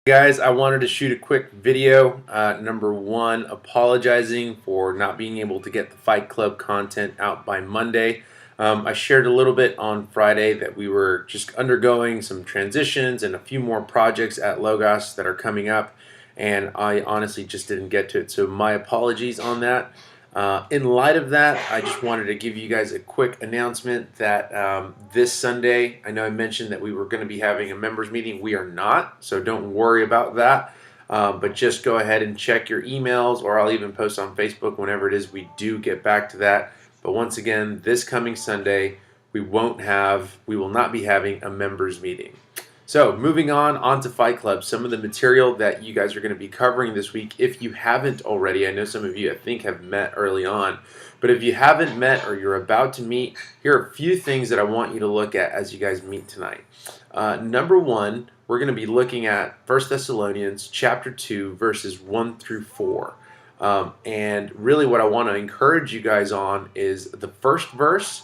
Guys, I wanted to shoot a quick video. Number one, apologizing for not being able to get the Fight Club content out by Monday. I shared a little bit on Friday that we were just undergoing some transitions and a few more projects at Logos that are coming up, and I honestly just didn't get to it. So my apologies on that. In light of that, I just wanted to give you guys a quick announcement that this Sunday, I know I mentioned that we were going to be having a members meeting. We are not, so don't worry about that. But just go ahead and check your emails, or I'll even post on Facebook whenever it is we do get back to that. But once again, this coming Sunday, we will not be having a members meeting. So moving on to Fight Club, some of the material that you guys are going to be covering this week, if you haven't already. I know some of you I think have met early on, but if you haven't met or you're about to meet, here are a few things that I want you to look at as you guys meet tonight. Number one, we're going to be looking at 1 Thessalonians chapter 2, verses 1 through 4. And really what I want to encourage you guys on is the first verse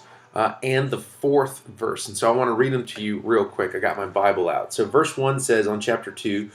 and the fourth verse. And so I want to read them to you real quick. I got my Bible out. So verse 1 says on chapter 2,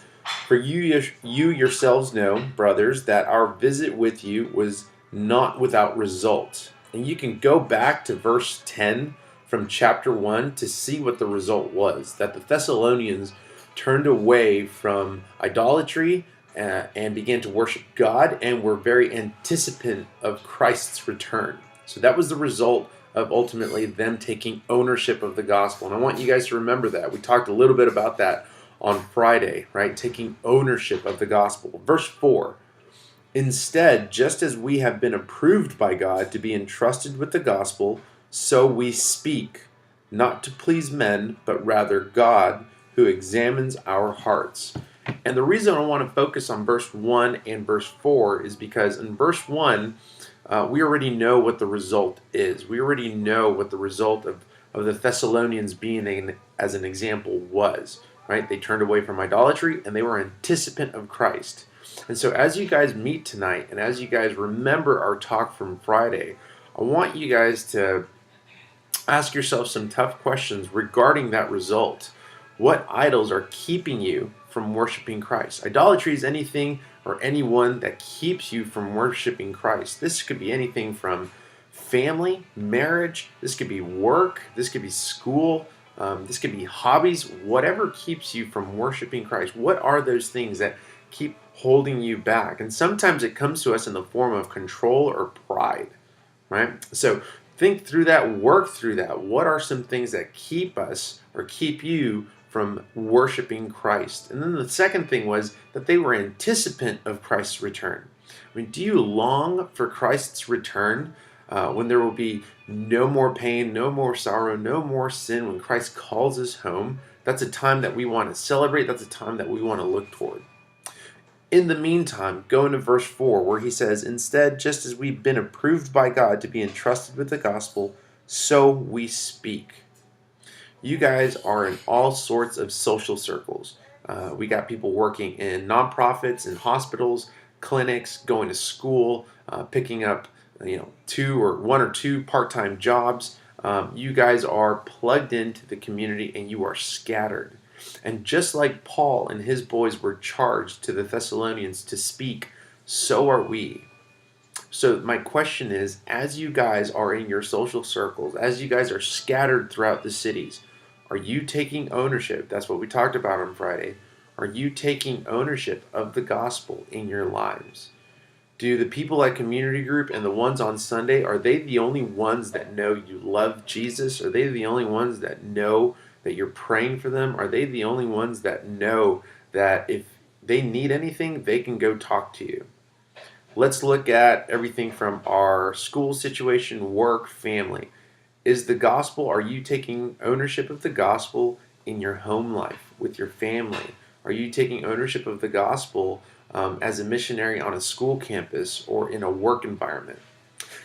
"For you yourselves know, brothers, that our visit with you was not without result." And you can go back to verse 10 from chapter 1 to see what the result was. That the Thessalonians turned away from idolatry and began to worship God, and were very anticipant of Christ's return. So that was the result of ultimately them taking ownership of the gospel. And I want you guys to remember that. We talked a little bit about that on Friday, right? Taking ownership of the gospel. Verse 4, "Instead, just as we have been approved by God to be entrusted with the gospel, so we speak, not to please men, but rather God, who examines our hearts." And the reason I want to focus on verse 1 and verse 4 is because in verse 1, we already know what the result is. We already know what the result of the Thessalonians being as an example was, right? They turned away from idolatry and they were anticipant of Christ. And so as you guys meet tonight and as you guys remember our talk from Friday, I want you guys to ask yourself some tough questions regarding that result. What idols are keeping you from worshiping Christ? Idolatry is anything or anyone that keeps you from worshiping Christ. This could be anything from family, marriage, this could be work, this could be school, this could be hobbies, whatever keeps you from worshiping Christ. What are those things that keep holding you back? And sometimes it comes to us in the form of control or pride, right? So think through that, work through that. What are some things that keep us or keep you from worshiping Christ? And then the second thing was that they were anticipant of Christ's return. I mean, do you long for Christ's return when there will be no more pain, no more sorrow, no more sin, when Christ calls us home? That's a time that we want to celebrate. That's a time that we want to look toward. In the meantime, go into verse 4 where he says, "Instead, just as we've been approved by God to be entrusted with the gospel, so we speak." You guys are in all sorts of social circles. We got people working in nonprofits, in hospitals, clinics, going to school, picking up one or two part-time jobs. You guys are plugged into the community and you are scattered. And just like Paul and his boys were charged to the Thessalonians to speak, so are we. So my question is, as you guys are in your social circles, as you guys are scattered throughout the cities, are you taking ownership? That's what we talked about on Friday. Are you taking ownership of the gospel in your lives? Do the people at community group and the ones on Sunday, are they the only ones that know you love Jesus? Are they the only ones that know that you're praying for them? Are they the only ones that know that if they need anything, they can go talk to you? Let's look at everything from our school situation, work, family. Is the gospel, are you taking ownership of the gospel in your home life, with your family? Are you taking ownership of the gospel as a missionary on a school campus or in a work environment?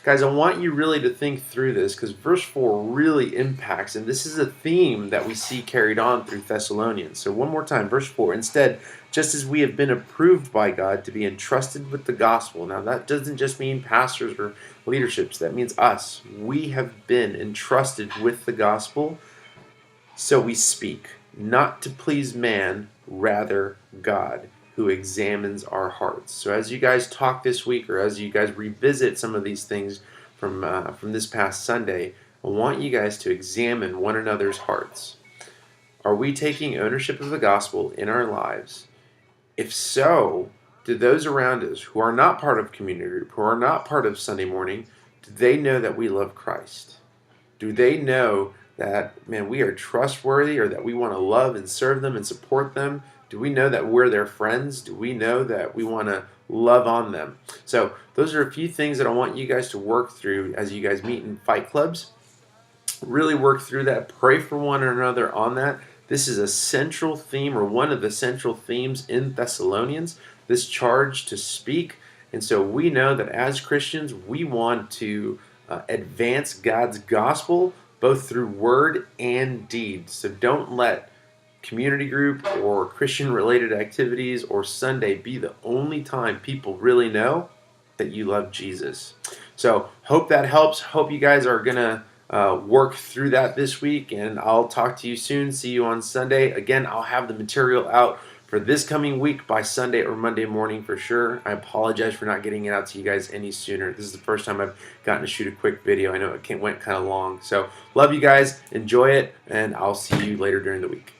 Guys, I want you really to think through this because verse 4 really impacts, and this is a theme that we see carried on through Thessalonians. So one more time, verse 4, "Instead, just as we have been approved by God to be entrusted with the gospel." Now that doesn't just mean pastors or leaderships, that means us. We have been entrusted with the gospel, so we speak. not to please man, rather God, who examines our hearts. So as you guys talk this week, or as you guys revisit some of these things from this past Sunday, I want you guys to examine one another's hearts. Are we taking ownership of the gospel in our lives? If so, do those around us who are not part of community group, who are not part of Sunday morning, do they know that we love Christ? Do they know that, man, we are trustworthy, or that we want to love and serve them and support them? Do we know that we're their friends? Do we know that we want to love on them? So those are a few things that I want you guys to work through as you guys meet in fight clubs. Really work through that. Pray for one another on that. This is a central theme, or one of the central themes in Thessalonians, this charge to speak. And so we know that as Christians, we want to advance God's gospel both through word and deed. So don't let community group or Christian related activities or Sunday be the only time people really know that you love Jesus. So hope that helps. Hope you guys are going to work through that this week, and I'll talk to you soon. See you on Sunday. Again, I'll have the material out for this coming week by Sunday or Monday morning for sure. I apologize for not getting it out to you guys any sooner. This is the first time I've gotten to shoot a quick video. I know it went kind of long. So love you guys. Enjoy it, and I'll see you later during the week.